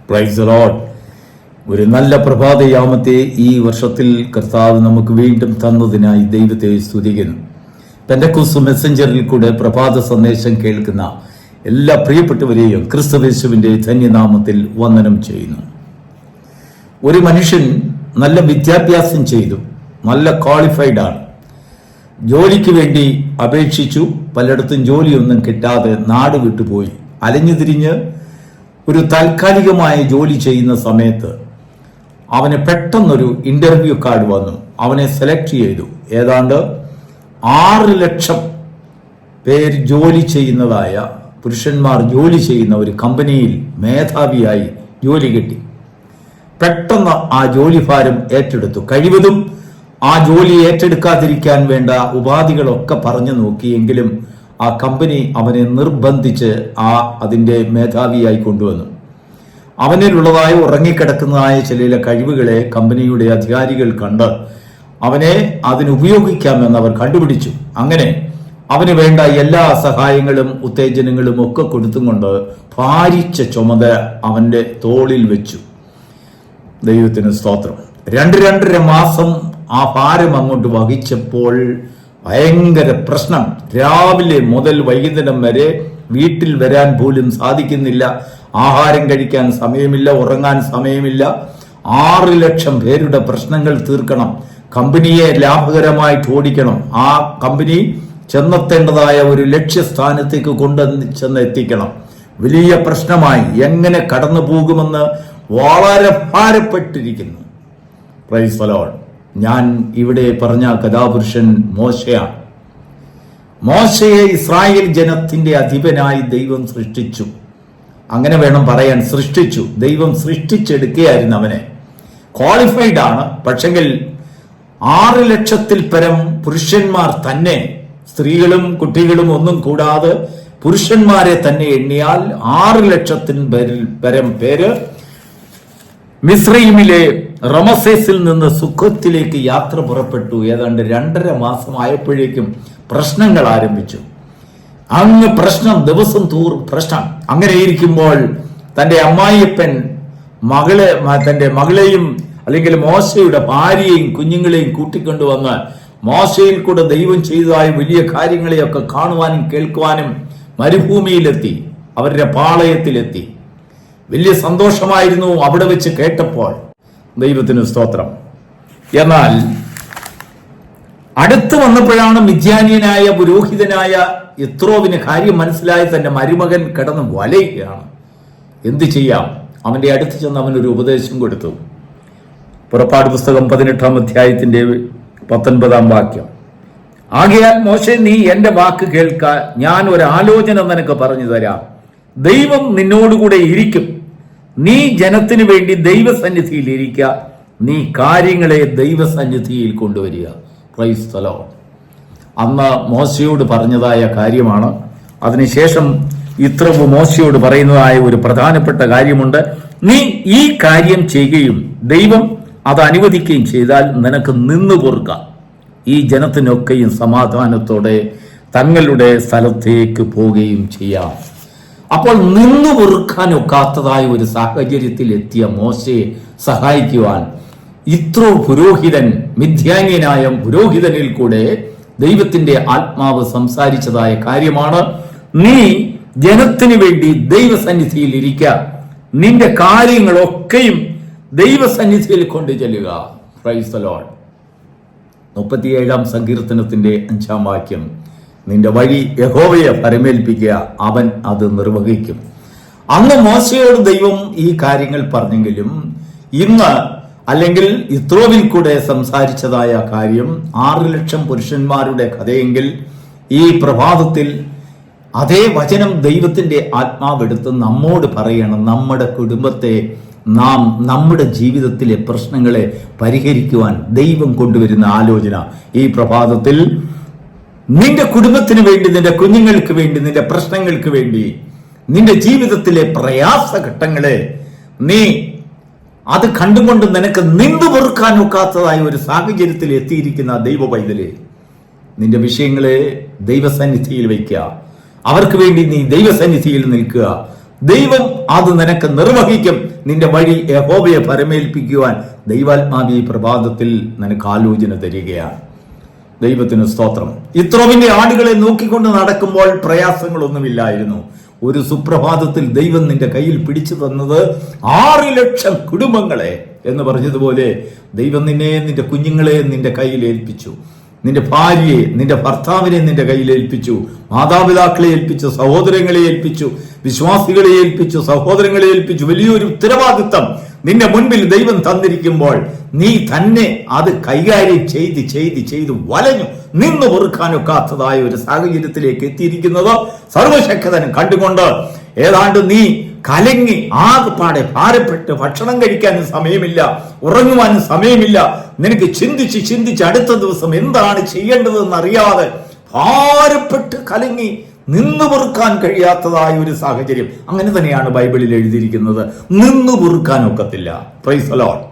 Praise the Lord. ഒരു നല്ല പ്രഭാതയാമത്തെ ഈ വർഷത്തിൽ കർത്താവ് നമുക്ക് വീണ്ടും തന്നതിനായി ദൈവത്തെ സ്തുതിക്കുന്നു. പെന്തക്കോസ്ത് മെസ്സഞ്ചറിൽ കൂടെ പ്രഭാത സന്ദേശം കേൾക്കുന്ന എല്ലാ പ്രിയപ്പെട്ടവരെയും ക്രിസ്തുയേശുവിന്റെ ധന്യനാമത്തിൽ വന്ദനം ചെയ്യുന്നു. ഒരു മനുഷ്യൻ നല്ല വിദ്യാഭ്യാസം ചെയ്തു, നല്ല ക്വാളിഫൈഡ് ആണ്, ജോലിക്ക് വേണ്ടി അപേക്ഷിച്ചു, പലയിടത്തും ജോലിയൊന്നും കിട്ടാതെ നാട് വിട്ടുപോയി. അലഞ്ഞു തിരിഞ്ഞ് ഒരു താൽക്കാലികമായ ജോലി ചെയ്യുന്ന സമയത്ത് അവന് പെട്ടെന്നൊരു ഇന്റർവ്യൂ കാർഡ് വന്നു. അവനെ സെലക്ട് ചെയ്തു. ഏതാണ്ട് 6 ലക്ഷം പേര് ജോലി ചെയ്യുന്നതായ പുരുഷന്മാർ ജോലി ചെയ്യുന്ന ഒരു കമ്പനിയിൽ മേധാവിയായി ജോലി കിട്ടി. പെട്ടെന്ന് ആ ജോലിഭാരം ഏറ്റെടുത്തു. കഴിവതും ആ ജോലി ഏറ്റെടുക്കാതിരിക്കാൻ വേണ്ട ഉപാധികളൊക്കെ പറഞ്ഞു നോക്കിയെങ്കിലും ആ കമ്പനി അവനെ നിർബന്ധിച്ച് അതിന്റെ മേധാവിയായി കൊണ്ടുവന്നു. അവനിലുള്ളതായ ഉറങ്ങിക്കിടക്കുന്നതായ ചില കഴിവുകളെ കമ്പനിയുടെ അധികാരികൾ കണ്ട് അവനെ അതിനുപയോഗിക്കാമെന്ന് അവർ കണ്ടുപിടിച്ചു. അങ്ങനെ അവന് വേണ്ട എല്ലാ സഹായങ്ങളും ഉത്തേജനങ്ങളും ഒക്കെ കൊടുത്തുകൊണ്ട് ഭാരിച്ച ചുമതല അവന്റെ തോളിൽ വെച്ചു. ദൈവത്തിന് സ്തോത്രം. 2.5 മാസം ആ ഭാരം അങ്ങോട്ട് വഹിച്ചപ്പോൾ ഭയങ്കര പ്രശ്നം. രാവിലെ മുതൽ വൈകുന്നേരം വരെ വീട്ടിൽ വരാൻ പോലും സാധിക്കുന്നില്ല. ആഹാരം കഴിക്കാൻ സമയമില്ല, ഉറങ്ങാൻ സമയമില്ല. 6 ലക്ഷം പേരുടെ പ്രശ്നങ്ങൾ തീർക്കണം. കമ്പനിയെ ലാഭകരമായിട്ട് ഓടിക്കണം. ആ കമ്പനി ചെന്നെത്തേണ്ടതായ ഒരു ലക്ഷ്യസ്ഥാനത്തേക്ക് കൊണ്ടുചെന്ന് എത്തിക്കണം. വലിയ പ്രശ്നമായി. എങ്ങനെ കടന്നു പോകുമെന്ന് വളരെ ഭാരപ്പെട്ടിരിക്കുന്നു. Praise the Lord. ഞാൻ ഇവിടെ പറഞ്ഞ കഥാപുരുഷൻ മോശയാണ്. മോശയെ ഇസ്രായേൽ ജനത്തിന്റെ അധിപനായി ദൈവം സൃഷ്ടിച്ചു. അങ്ങനെ വേണം പറയാൻ, സൃഷ്ടിച്ചു. ദൈവം സൃഷ്ടിച്ചെടുക്കുകയായിരുന്നു അവനെ. ക്വാളിഫൈഡ് ആണ്. പക്ഷെങ്കിൽ 6 ലക്ഷത്തിൽ പരം പുരുഷന്മാർ തന്നെ, സ്ത്രീകളും കുട്ടികളും ഒന്നും കൂടാതെ പുരുഷന്മാരെ തന്നെ എണ്ണിയാൽ 6 ലക്ഷത്തിന് പരം പേര് മിസ്രൈമിലെ റമസേസിൽ നിന്ന് സുഖത്തിലേക്ക് യാത്ര പുറപ്പെട്ടു. ഏതാണ്ട് 2.5 മാസമായപ്പോഴേക്കും പ്രശ്നങ്ങൾ ആരംഭിച്ചു. അങ്ങ് പ്രശ്നം, ദിവസം തോറും പ്രശ്നം. അങ്ങനെ ഇരിക്കുമ്പോൾ തന്റെ അമ്മായിയപ്പൻ തന്റെ മകളെയും അല്ലെങ്കിൽ മോശയുടെ ഭാര്യയെയും കുഞ്ഞുങ്ങളെയും കൂട്ടിക്കൊണ്ടുവന്ന് മോശയിൽ കൂടെ ദൈവം ചെയ്തതായ വലിയ കാര്യങ്ങളെയൊക്കെ കാണുവാനും കേൾക്കുവാനും മരുഭൂമിയിലെത്തി, അവരുടെ പാളയത്തിലെത്തി. വലിയ സന്തോഷമായിരുന്നു അവിടെ വെച്ച് കേട്ടപ്പോൾ. ദൈവത്തിന് സ്തോത്രം. എന്നാൽ അടുത്ത് വന്നപ്പോഴാണ് മിദ്യാന്യനായ പുരോഹിതനായ യിത്രോവിന് കാര്യം മനസ്സിലായി. തന്റെ മരുമകൻ കിടന്ന് വലയുകയാണ്. എന്ത് ചെയ്യാം? അവന്റെ അടുത്ത് ചെന്ന് അവനൊരു ഉപദേശം കൊടുത്തു. പുറപ്പാട് പുസ്തകം 18-ാം അധ്യായത്തിന്റെ 19-ാം വാക്യം. ആകയാൽ മോശെ, നീ എന്റെ വാക്ക് കേൾക്ക, ഞാൻ ഒരു ആലോചന നിനക്ക് പറഞ്ഞു തരാം. ദൈവം നിന്നോടുകൂടെ ഇരിക്കും. നീ ജനത്തിന് വേണ്ടി ദൈവസന്നിധിയിൽ ഇരിക്കുക. നീ കാര്യങ്ങളെ ദൈവസന്നിധിയിൽ കൊണ്ടുവരിക. Praise the Lord. അന്ന് മോശയോട് പറഞ്ഞതായ കാര്യമാണ്. അതിനുശേഷം യിത്രോവ് മോശയോട് പറയുന്നതായ ഒരു പ്രധാനപ്പെട്ട കാര്യമുണ്ട്. നീ ഈ കാര്യം ചെയ്യുകയും ദൈവം അത് അനുവദിക്കുകയും ചെയ്താൽ നിനക്ക് നിന്നു പൊറുക്കാം. ഈ ജനത്തിനൊക്കെയും സമാധാനത്തോടെ തങ്ങളുടെ സ്ഥലത്തേക്ക് പോവുകയും ചെയ്യാം. അപ്പോൾ നിന്നു പൊറുക്കാനൊക്കാത്തതായ ഒരു സാഹചര്യത്തിൽ എത്തിയ മോശയെ സഹായിക്കുവാൻ യിത്രോ പുരോഹിതൻ, മിദ്യാന്യനായ പുരോഹിതനിൽ കൂടെ ദൈവത്തിന്റെ ആത്മാവ് സംസാരിച്ചതായ കാര്യമാണ്. നീ ജനത്തിന് വേണ്ടി ദൈവസന്നിധിയിൽ ഇരിക്കുക. നിന്റെ കാര്യങ്ങളൊക്കെയും ദൈവസന്നിധിയിൽ കൊണ്ടു ചെല്ലുക. Praise the Lord. 37-ാം സങ്കീർത്തനത്തിന്റെ 5-ാം വാക്യം. നിന്റെ വഴി യഹോവയെ പരമേൽപ്പിക്കുക, അവൻ അത് നിർവഹിക്കും. അന്ന് മോശയോട് ദൈവം ഈ കാര്യങ്ങൾ പറഞ്ഞെങ്കിലും ഇന്ന് അല്ലെങ്കിൽ യിത്രോവിൽ കൂടെ സംസാരിച്ചതായ കാര്യം 6 ലക്ഷം പുരുഷന്മാരുടെ കഥയെങ്കിൽ ഈ പ്രഭാതത്തിൽ അതേ വചനം ദൈവത്തിന്റെ ആത്മാവെടുത്ത് നമ്മോട് പറയണം. നമ്മുടെ കുടുംബത്തെ നാം നമ്മുടെ ജീവിതത്തിലെ പ്രശ്നങ്ങളെ പരിഹരിക്കുവാൻ ദൈവം കൊണ്ടുവരുന്ന ആലോചന ഈ പ്രഭാതത്തിൽ നിന്റെ കുടുംബത്തിന് വേണ്ടി, നിന്റെ കുഞ്ഞുങ്ങൾക്ക് വേണ്ടി, നിന്റെ പ്രശ്നങ്ങൾക്ക് വേണ്ടി, നിന്റെ ജീവിതത്തിലെ പ്രയാസഘട്ടങ്ങളെ നീ അത് കണ്ടുകൊണ്ട് നിനക്ക് നിന്നു പൊറുക്കാൻ ഒക്കാത്തതായ ഒരു സാഹചര്യത്തിൽ എത്തിയിരിക്കുന്ന ദൈവ പൈതലെ, നിന്റെ വിഷയങ്ങളെ ദൈവസന്നിധിയിൽ വയ്ക്കുക. അവർക്ക് വേണ്ടി നീ ദൈവസന്നിധിയിൽ നിൽക്കുക. ദൈവം അത് നിനക്ക് നിർവഹിക്കും. നിന്റെ വഴി യഹോവയെ പരമേൽപ്പിക്കുവാൻ ദൈവാത്മാവി പ്രഭാതത്തിൽ നിനക്ക് ആലോചന തരികയാണ്. ദൈവത്തിന് സ്തോത്രം. യിത്രോവിന്റെ ആടുകളെ നോക്കിക്കൊണ്ട് നടക്കുമ്പോൾ പ്രയാസങ്ങളൊന്നുമില്ലായിരുന്നു. ഒരു സുപ്രഭാതത്തിൽ ദൈവം നിന്റെ കയ്യിൽ പിടിച്ചു തന്നത് 6 ലക്ഷം കുടുംബങ്ങളെ എന്ന് പറഞ്ഞതുപോലെ ദൈവം നിന്നെ, നിന്റെ കുഞ്ഞുങ്ങളെ നിന്റെ കയ്യിൽ ഏൽപ്പിച്ചു. നിന്റെ ഭാര്യയെ, നിന്റെ ഭർത്താവിനെ നിന്റെ കയ്യിൽ ഏൽപ്പിച്ചു. മാതാപിതാക്കളെ ഏൽപ്പിച്ചു, സഹോദരങ്ങളെ ഏൽപ്പിച്ചു, വിശ്വാസികളെ ഏൽപ്പിച്ചു, സഹോദരങ്ങളെ ഏൽപ്പിച്ചു. വലിയൊരു ഉത്തരവാദിത്തം നിന്റെ മുൻപിൽ ദൈവം തന്നിരിക്കുമ്പോൾ നീ തന്നെ അത് കൈകാര്യം ചെയ്ത് വലഞ്ഞു നിന്ന് പൊറുക്കാനൊക്കാത്തതായ ഒരു സാഹചര്യത്തിലേക്ക് എത്തിയിരിക്കുന്നത് സർവശക്തനും കണ്ടുകൊണ്ട് ഏതാണ്ട് നീ കലങ്ങി ആകെപ്പാടെ ഭാരപ്പെട്ട് ഭക്ഷണം കഴിക്കാനും സമയമില്ല, ഉറങ്ങുവാനും സമയമില്ല. നിനക്ക് ചിന്തിച്ച് അടുത്ത ദിവസം എന്താണ് ചെയ്യേണ്ടതെന്ന് അറിയാതെ ഭാരപ്പെട്ട് കലങ്ങി നിന്നു പൊറുക്കാൻ കഴിയാത്തതായ ഒരു സാഹചര്യം. അങ്ങനെ തന്നെയാണ് ബൈബിളിൽ എഴുതിയിരിക്കുന്നത്. നിന്നു പൊറുക്കാൻ ഒക്കത്തില്ല. Praise the Lord.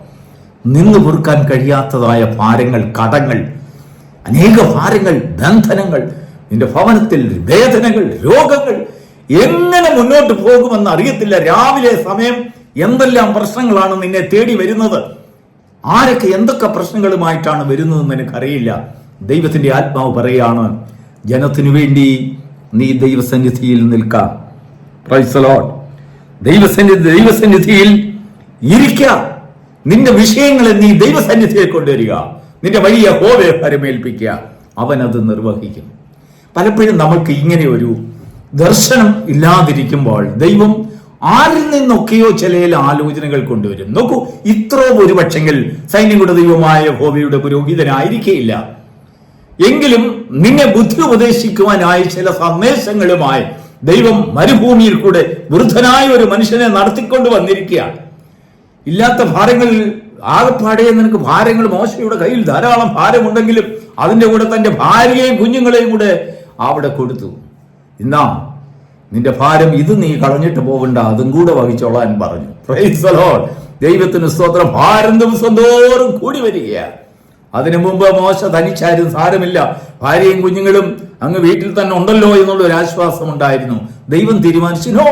നിന്നു പൊറുക്കാൻ കഴിയാത്തതായ ഭാരങ്ങൾ, കടങ്ങൾ, അനേക ഭാരങ്ങൾ, ബന്ധനങ്ങൾ, നിന്റെ ഭവനത്തിൽ വേദനകൾ, രോഗങ്ങൾ, എങ്ങനെ മുന്നോട്ട് പോകുമെന്ന് അറിയത്തില്ല. രാവിലെ സമയം എന്തെല്ലാം പ്രശ്നങ്ങളാണ് നിന്നെ തേടി വരുന്നത്, ആരൊക്കെ എന്തൊക്കെ പ്രശ്നങ്ങളുമായിട്ടാണ് വരുന്നതെന്ന് എനിക്കറിയില്ല. ദൈവത്തിന്റെ ആത്മാവ് പറയാണ്, ജനത്തിനു വേണ്ടി നീ ദൈവസന്നിധിയിൽ നിൽക്കാം. Praise the Lord. ദൈവസന്നിധിയിൽ ഇരിക്കുക. നിന്റെ വിഷയങ്ങളെ നീ ദൈവസന്നിധിയിൽ കൊണ്ടുവരിക. നിന്റെ വലിയ യഹോവയെ പരമേൽപ്പിക്കുക. അവൻ അത് നിർവഹിക്കും. പലപ്പോഴും നമുക്ക് ഇങ്ങനെ ഒരു ദർശനം ഇല്ലാതിരിക്കുമ്പോൾ ദൈവം ആരിൽ നിന്നൊക്കെയോ ചില ആലോചനകൾ കൊണ്ടുവരും. നോക്കൂ, ഇത്രോ ഒരു പക്ഷെങ്കിൽ സൈന്യങ്ങളുടെ ദൈവമായ യഹോവയുടെ പുരോഹിതനായിരിക്കില്ല. എങ്കിലും നിന്നെ ബുദ്ധി ഉപദേശിക്കുവാനായി ചില സന്ദേശങ്ങളുമായി ദൈവം മരുഭൂമിയിൽ കൂടെ വൃദ്ധനായ ഒരു മനുഷ്യനെ നടത്തിക്കൊണ്ട് വന്നിരിക്കുകയാണ്. ഇല്ലാത്ത ഭാരങ്ങൾ ആകെപ്പാടെ നിനക്ക് ഭാരങ്ങൾ, മോശയുടെ കയ്യിൽ ധാരാളം ഭാരമുണ്ടെങ്കിലും അതിന്റെ കൂടെ തന്റെ ഭാര്യയെയും കുഞ്ഞുങ്ങളെയും കൂടെ അവിടെ കൊടുത്തു. ഇന്നാ നിന്റെ ഭാരം ഇത് നീ കളഞ്ഞിട്ട് പോകണ്ട, അതും കൂടെ വഹിച്ചോളാൻ പറഞ്ഞു. Praise the Lord. ദൈവത്തിന് സ്തോത്രം. ഭാരം ദിവസം തോറും കൂടി വരികയാണ്. അതിനു മുമ്പ് മോശ തനിച്ചായിരുന്നു, സാരമില്ല, ഭാര്യയും കുഞ്ഞുങ്ങളും അങ്ങ് വീട്ടിൽ തന്നെ ഉണ്ടല്ലോ എന്നുള്ള ഒരു ആശ്വാസം ഉണ്ടായിരുന്നു. ദൈവം തീരുമാനിച്ചു, നോ,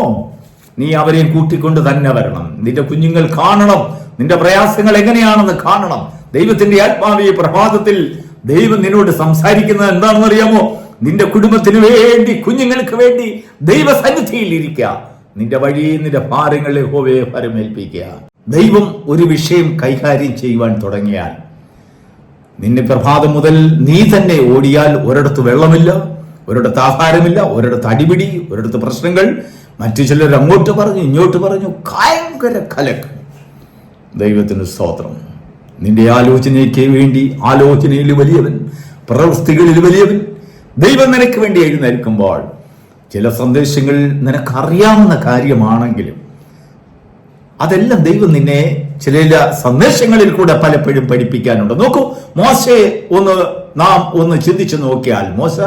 നീ അവരെയും കൂട്ടിക്കൊണ്ട് തന്നെ വരണം. നിന്റെ കുഞ്ഞുങ്ങൾ കാണണം, നിന്റെ പ്രയാസങ്ങൾ എങ്ങനെയാണെന്ന് കാണണം. ദൈവത്തിന്റെ ആത്മാവിയ പ്രഭാതത്തിൽ ദൈവം നിന്നോട് സംസാരിക്കുന്നത് എന്താണെന്ന് അറിയാമോ? നിന്റെ കുടുംബത്തിന് വേണ്ടി, കുഞ്ഞുങ്ങൾക്ക് വേണ്ടി ദൈവസന്നിധിയിൽ ഇരിക്കുക. നിന്റെ വഴി, നിന്റെ ഭാരങ്ങളെ യഹോവയെ പരമേൽപ്പിക്കുക. ദൈവം ഒരു വിഷയം കൈകാര്യം ചെയ്യുവാൻ തുടങ്ങിയാൽ, നിന്നെ പ്രഭാതം മുതൽ നീ തന്നെ ഓടിയാൽ ഒരിടത്ത് വെള്ളമില്ല, ഒരിടത്ത് ആഹാരമില്ല, ഒരിടത്ത് അടിപിടി, ഒരിടത്ത് പ്രശ്നങ്ങൾ, മറ്റു ചിലർ അങ്ങോട്ട് പറഞ്ഞു ഇങ്ങോട്ട് പറഞ്ഞു, ഭയങ്കര കലക്ക്. ദൈവത്തിന് സ്തോത്രം. നിന്റെ ആലോചനയ്ക്ക് വേണ്ടി ആലോചനയിൽ വലിയവൻ, പ്രവൃത്തികളിൽ വലിയവൻ ദൈവം നിനക്ക് വേണ്ടി എഴുന്നേൽക്കുമ്പോൾ ചില സന്ദേശങ്ങൾ നിനക്കറിയാവുന്ന കാര്യമാണെങ്കിലും അതെല്ലാം ദൈവം നിന്നെ ചില സന്ദേശങ്ങളിൽ കൂടെ പലപ്പോഴും പഠിപ്പിക്കാനുണ്ട്. നോക്കൂ, മോശയെ നാം ഒന്ന് ചിന്തിച്ചു നോക്കിയാൽ, മോശ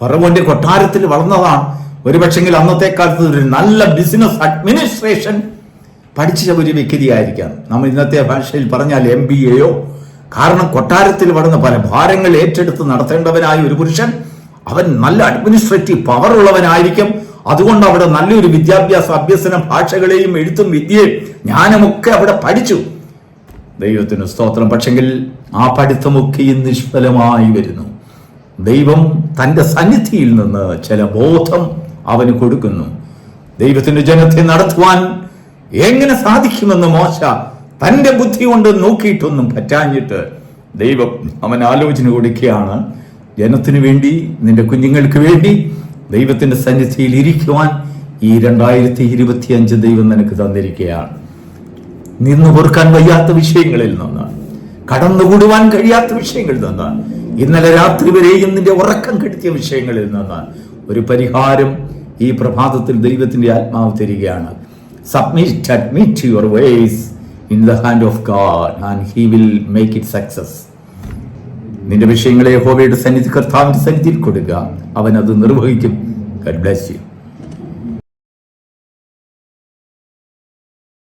ഫറവോന്റെ കൊട്ടാരത്തിൽ വളർന്നതാണ്. ഒരുപക്ഷെങ്കിൽ അന്നത്തെ കാലത്ത് ഒരു നല്ല ബിസിനസ് അഡ്മിനിസ്ട്രേഷൻ പഠിച്ച ഒരു വ്യക്തിയായിരിക്കാം. നമ്മൾ ഇന്നത്തെ ഭാഷയിൽ പറഞ്ഞാൽ MBA. കാരണം കൊട്ടാരത്തിൽ വളർന്ന പല ഭാരങ്ങൾ ഏറ്റെടുത്ത് നടത്തേണ്ടവനായ ഒരു പുരുഷൻ, അവൻ നല്ല അഡ്മിനിസ്ട്രേറ്റീവ് പവർ ഉള്ളവനായിരിക്കും. അതുകൊണ്ട് അവിടെ നല്ലൊരു വിദ്യാഭ്യാസ അഭ്യസനം, ഭാഷകളെയും എഴുത്തും വിദ്യയും ജ്ഞാനമൊക്കെ അവിടെ പഠിച്ചു. ദൈവത്തിന് സ്തോത്രം. പക്ഷെങ്കിൽ ആ പഠിത്തമൊക്കെയും നിഷ്ഫലമായി വരുന്നു. ദൈവം തന്റെ സന്നിധിയിൽ നിന്ന് ചില ബോധം അവന് കൊടുക്കുന്നു. ദൈവത്തിന്റെ ജനത്തെ നടത്തുവാൻ എങ്ങനെ സാധിക്കുമെന്ന് മോശ തന്റെ ബുദ്ധി കൊണ്ട് നോക്കിയിട്ടൊന്നും പറ്റാഞ്ഞിട്ട് ദൈവം അവൻ ആലോചന കൊടുക്കുകയാണ്. ജനത്തിനു വേണ്ടി, നിന്റെ കുഞ്ഞുങ്ങൾക്ക് വേണ്ടി ദൈവത്തിന്റെ സന്നിധിയിൽ ഇരിക്കുവാൻ ഈ 2025 ദൈവം നിനക്ക് തന്നിരിക്കുകയാണ്. നിന്ന് പൊറുക്കാൻ വയ്യാത്ത വിഷയങ്ങളിൽ നിന്ന്, കടന്നുകൂടുവാൻ കഴിയാത്ത വിഷയങ്ങളിൽ നിന്ന്, ഇന്നലെ രാത്രി വരെയും നിന്റെ ഉറക്കം കെടുത്തിയ വിഷയങ്ങളിൽ നിന്ന് ഒരു പരിഹാരം ഈ പ്രഭാതത്തിൽ ദൈവത്തിന്റെ ആത്മാവ് തരികയാണ്. Submit your ways in the hand of God and he will make it success. നിന്റെ വിഷയങ്ങളെ യഹോവയുടെ സന്നിധി, കർത്താവിന്റെ സന്നിധിയിൽ കൊടുക്കുക. അവൻ അത് നിർവഹിക്കും. God bless you.